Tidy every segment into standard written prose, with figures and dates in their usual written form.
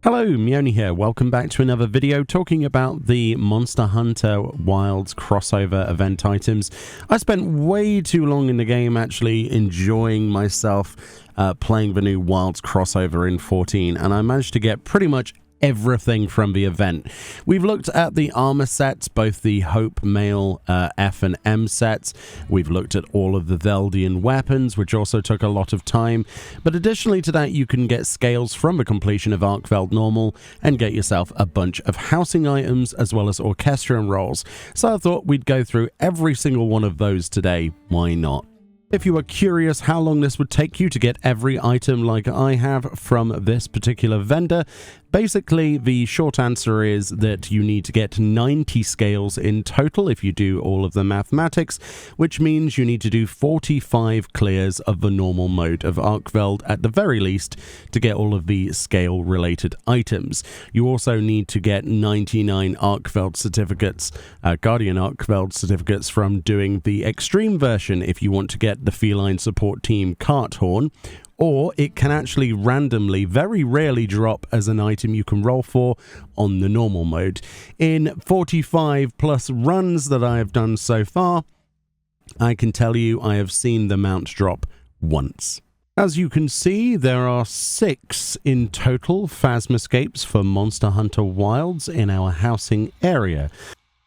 Hello, Meoni here. Welcome back to another video talking about the Monster Hunter Wilds crossover event items. I spent way too long in the game actually enjoying myself playing the new Wilds crossover in 14, and I managed to get pretty much everything from the event. We've looked at the armor sets, both the Hope Male F and M sets. We've looked at all of the Veldian weapons, which also took a lot of time. But additionally to that, you can get scales from the completion of Arkveld Normal and get yourself a bunch of housing items as well as Orchestrion rolls. So I thought we'd go through every single one of those today. Why not? If you are curious how long this would take you to get every item like I have from this particular vendor, basically the short answer is that you need to get 90 scales in total if you do all of the mathematics, which means you need to do 45 clears of the normal mode of Arkveld at the very least to get all of the scale related items. You also need to get 99 Arkveld certificates, Guardian Arkveld certificates from doing the extreme version if you want to get the feline support team cart horn, or it can actually randomly, very rarely drop as an item you can roll for on the normal mode. In 45 plus runs that I have done so far, I can tell you I have seen the mount drop once. As you can see, there are 6 in total Phasmascapes for Monster Hunter Wilds in our housing area.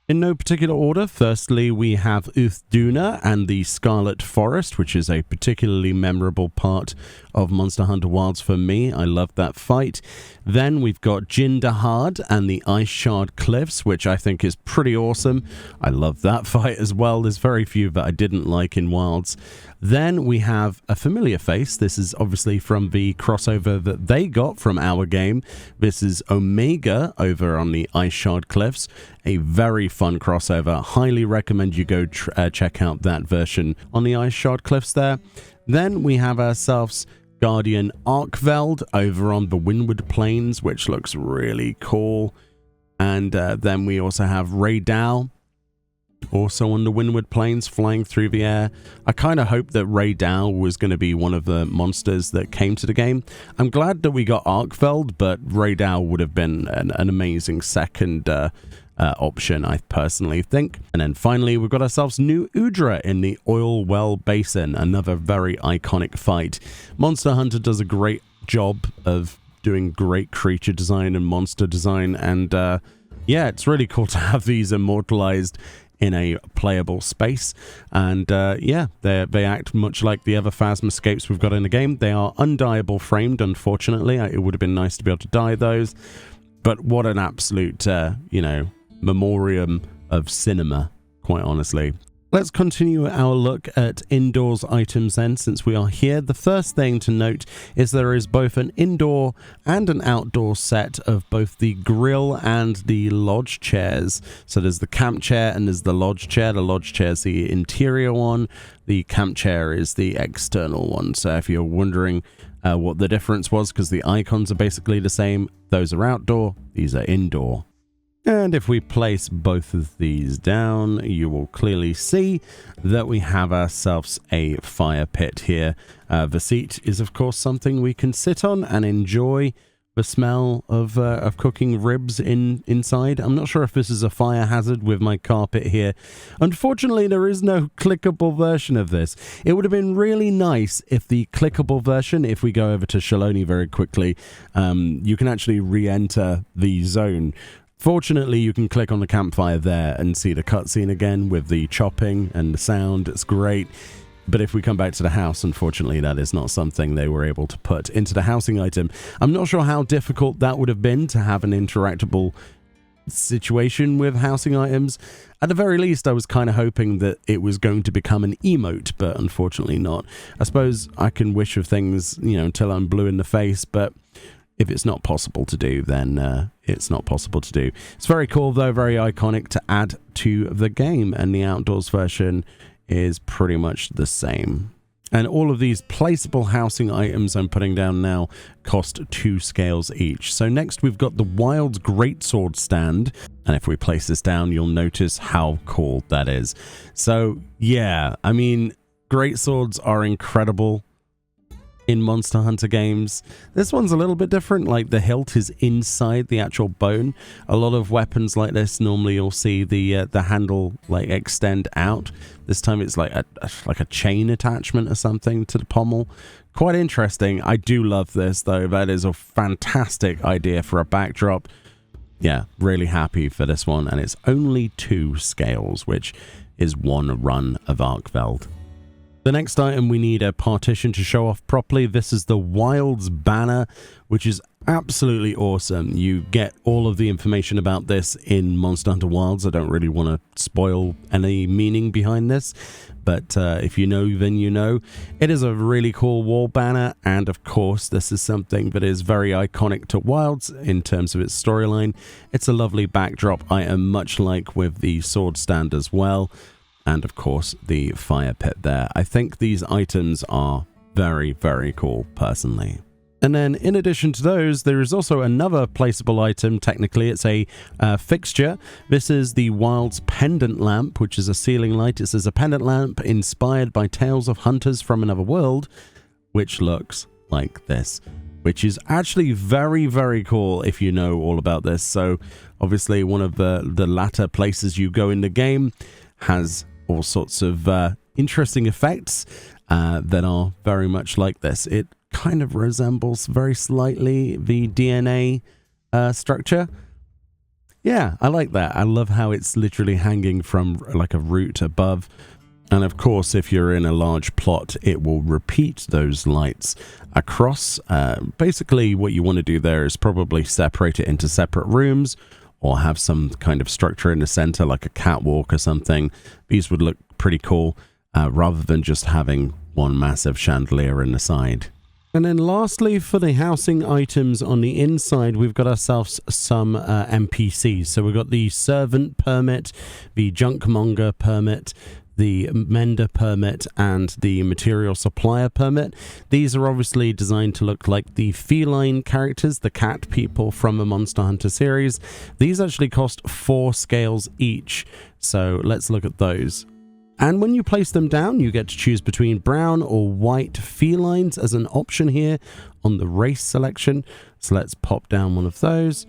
In no particular order, firstly we have Uthduna and the Scarlet Forest, which is a particularly memorable part of Monster Hunter Wilds for me. I love that fight. Then we've got Jindahad and the Ice Shard Cliffs, which I think is pretty awesome. I love that fight as well. There's very few that I didn't like in Wilds. Then we have a familiar face. This is obviously from the crossover that they got from our game. This is Omega over on the Ice Shard Cliffs. A very fun crossover. Highly recommend you go check out that version on the Ice Shard Cliffs there. Then we have ourselves Guardian Arkveld over on the Windward Plains, which looks really cool. And then we also have Raydal, also on the Windward Plains, flying through the air. I kind of hoped that Raydal was going to be one of the monsters that came to the game. I'm glad that we got Arkveld, but Raydal would have been an amazing second option, I personally think. And then finally, we've got ourselves New Udra in the Oil Well Basin, another very iconic fight. Monster Hunter does a great job of doing great creature design and monster design, and yeah, it's really cool to have these immortalized in a playable space. And yeah, they act much like the other Phasmascapes we've got in the game. They are undieable framed, unfortunately. It would have been nice to be able to die those, but what an absolute memoriam of cinema, quite honestly. Let's continue our look at indoors items then, since we are here. The first thing to note is there is both an indoor and an outdoor set of both the grill and the lodge chairs. So there's the camp chair and there's the lodge chair. The lodge chair is the interior one. The camp chair is the external one. So if you're wondering what the difference was, because the icons are basically the same, those are outdoor, these are indoor. And if we place both of these down, you will clearly see that we have ourselves a fire pit here. The seat is, of course, something we can sit on and enjoy the smell of cooking ribs inside. I'm not sure if this is a fire hazard with my carpet here. Unfortunately, there is no clickable version of this. It would have been really nice if the clickable version, if we go over to Shaloni very quickly, you can actually re-enter the zone. Fortunately, you can click on the campfire there and see the cutscene again with the chopping and the sound. It's great. But if we come back to the house, unfortunately, that is not something they were able to put into the housing item. I'm not sure how difficult that would have been to have an interactable situation with housing items. At the very least, I was kind of hoping that it was going to become an emote, but unfortunately not. I suppose I can wish of things, until I'm blue in the face, but if it's not possible to do, then it's not possible to do. It's very cool, though, very iconic to add to the game, and the outdoors version is pretty much the same. And all of these placeable housing items I'm putting down now cost 2 scales each. So next we've got the Wild's Greatsword stand, and if we place this down, you'll notice how cool that is. So yeah, I mean, greatswords are incredible in Monster Hunter games. This one's a little bit different, like the hilt is inside the actual bone. A lot of weapons like this, normally you'll see the handle like extend out. This time it's like a chain attachment or something to the pommel. Quite interesting. I do love this though. That is a fantastic idea for a backdrop. Yeah, really happy for this one, and it's only 2 scales, which is 1 run of Arkveld. The next item, we need a partition to show off properly. This is the Wilds banner, which is absolutely awesome. You get all of the information about this in Monster Hunter Wilds. I don't really want to spoil any meaning behind this, but if you know, then you know. It is a really cool wall banner, and of course, this is something that is very iconic to Wilds in terms of its storyline. It's a lovely backdrop item, much like with the sword stand as well. And of course, the fire pit there. I think these items are very, very cool, personally. And then in addition to those, there is also another placeable item. Technically, it's a fixture. This is the Wilds pendant lamp, which is a ceiling light. It says a pendant lamp inspired by tales of hunters from another world, which looks like this, which is actually very, very cool if you know all about this. So obviously, one of the latter places you go in the game has all sorts of interesting effects that are very much like this. It kind of resembles very slightly the DNA structure. Yeah, I like that. I love how it's literally hanging from like a root above. And of course, if you're in a large plot, it will repeat those lights across. Basically, what you want to do there is probably separate it into separate rooms, or have some kind of structure in the center, like a catwalk or something. These would look pretty cool, rather than just having one massive chandelier in the side. And then lastly, for the housing items on the inside, we've got ourselves some NPCs. So we've got the servant permit, the junkmonger permit, the mender permit, and the material supplier permit. These are obviously designed to look like the feline characters, the cat people from the Monster Hunter series. These actually cost 4 scales each, so let's look at those. And when you place them down, you get to choose between brown or white felines as an option here on the race selection. So let's pop down one of those,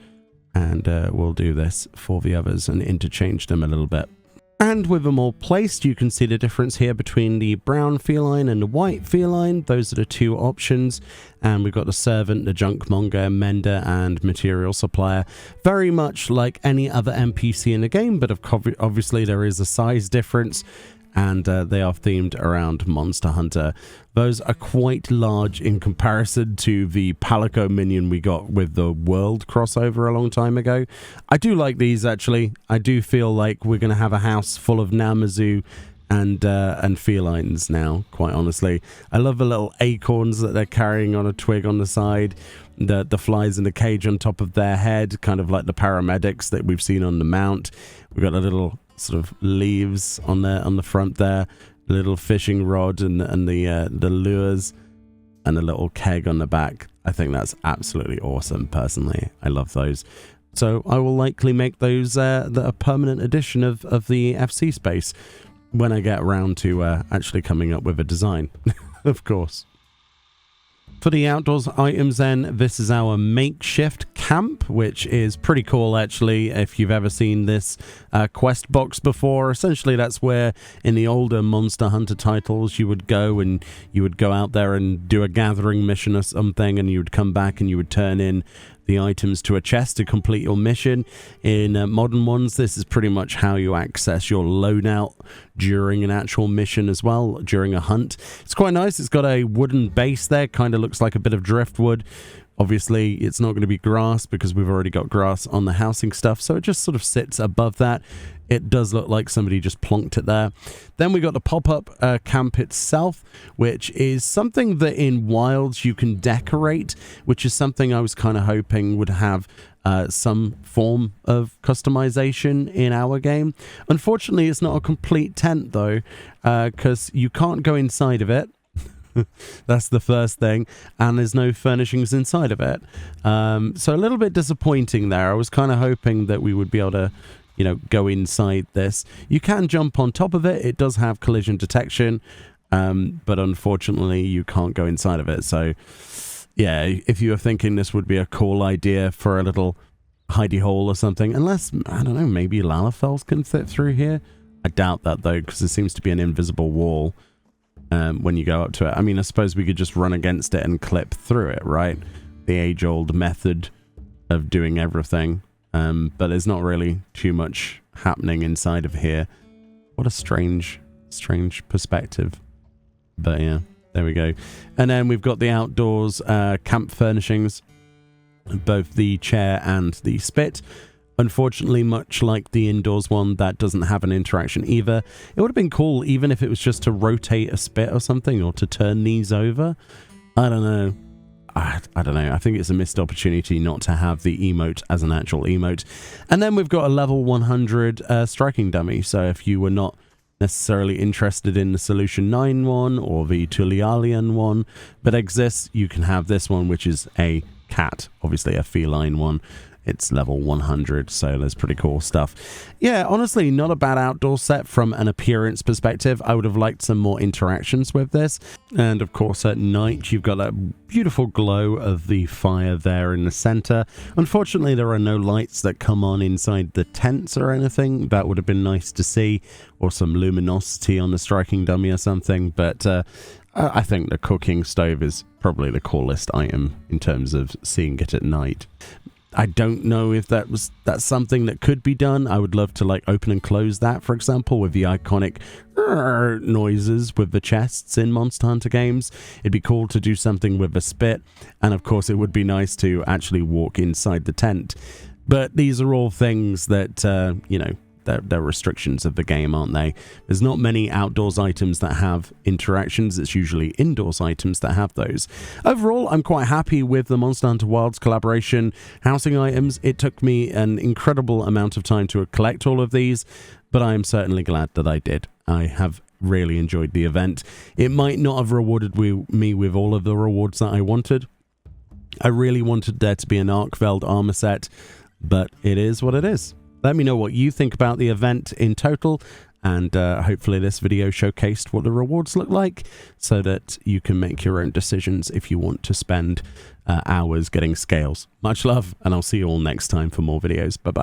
and we'll do this for the others and interchange them a little bit. And with them all placed, you can see the difference here between the brown feline and the white feline. Those are the 2 options. And we've got the servant, the junkmonger, mender, and material supplier. Very much like any other NPC in the game, but obviously there is a size difference. And they are themed around Monster Hunter. Those are quite large in comparison to the Palico minion we got with the World crossover a long time ago. I do like these, actually. I do feel like we're going to have a house full of Namazu and felines now, quite honestly. I love the little acorns that they're carrying on a twig on the side. The flies in the cage on top of their head, kind of like the paramedics that we've seen on the mount. We've got a little sort of leaves on the front there, a little fishing rod and the lures, and a little keg on the back. I think that's absolutely awesome, personally. I love those. So I will likely make those a permanent addition of the FC space when I get around to actually coming up with a design, of course. For the outdoors items then, this is our makeshift camp, which is pretty cool actually if you've ever seen this quest box before. Essentially that's where in the older Monster Hunter titles you would go and you would go out there and do a gathering mission or something, and you would come back and you would turn in the items to a chest to complete your mission. In modern ones, this is pretty much how you access your loadout during an actual mission as well, during a hunt. It's quite nice. It's got a wooden base there, kind of looks like a bit of driftwood. Obviously, it's not going to be grass because we've already got grass on the housing stuff, so it just sort of sits above that. It does look like somebody just plonked it there. Then we got the pop-up camp itself, which is something that in Wilds you can decorate, which is something I was kind of hoping would have some form of customization in our game. Unfortunately, it's not a complete tent though, because you can't go inside of it. That's the first thing, and there's no furnishings inside of it. So a little bit disappointing there. I was kind of hoping that we would be able to, you know, go inside this. You can jump on top of it. It does have collision detection, but unfortunately you can't go inside of it. So yeah, if you were thinking this would be a cool idea for a little hidey hole or something, unless, I don't know, maybe Lalafels can fit through here. I doubt that though, because there seems to be an invisible wall when you go up to it. I mean, I suppose we could just run against it and clip through it, right? The age-old method of doing everything. But there's not really too much happening inside of here. What a strange perspective. But yeah, there we go. And then we've got the outdoors camp furnishings, both the chair and the spit. Unfortunately, much like the indoors one, that doesn't have an interaction either. It would have been cool even if it was just to rotate a spit or something, or to turn these over. I don't know. I don't know. I think it's a missed opportunity not to have the emote as an actual emote. And then we've got a level 100 striking dummy. So if you were not necessarily interested in the Solution 9 one or the Tulialian one, but exists, you can have this one, which is a cat, obviously a feline one. It's level 100, so there's pretty cool stuff. Yeah, honestly, not a bad outdoor set from an appearance perspective. I would have liked some more interactions with this. And of course, at night, you've got that beautiful glow of the fire there in the center. Unfortunately, there are no lights that come on inside the tents or anything. That would have been nice to see, or some luminosity on the striking dummy or something. But I think the cooking stove is probably the coolest item in terms of seeing it at night. I don't know if that's something that could be done. I would love to like open and close that, for example, with the iconic noises with the chests in Monster Hunter games. It'd be cool to do something with the spit, and of course it would be nice to actually walk inside the tent. But these are all things that you know, they're restrictions of the game, aren't they? There's not many outdoors items that have interactions. It's usually indoors items that have those. Overall, I'm quite happy with the Monster Hunter Wilds collaboration housing items. It took me an incredible amount of time to collect all of these, but I am certainly glad that I did. I have really enjoyed the event. It might not have rewarded me with all of the rewards that I wanted. I really wanted there to be an Arkveld armor set, but it is what it is. Let me know what you think about the event in total, and hopefully this video showcased what the rewards look like so that you can make your own decisions if you want to spend hours getting scales. Much love, and I'll see you all next time for more videos. Bye-bye.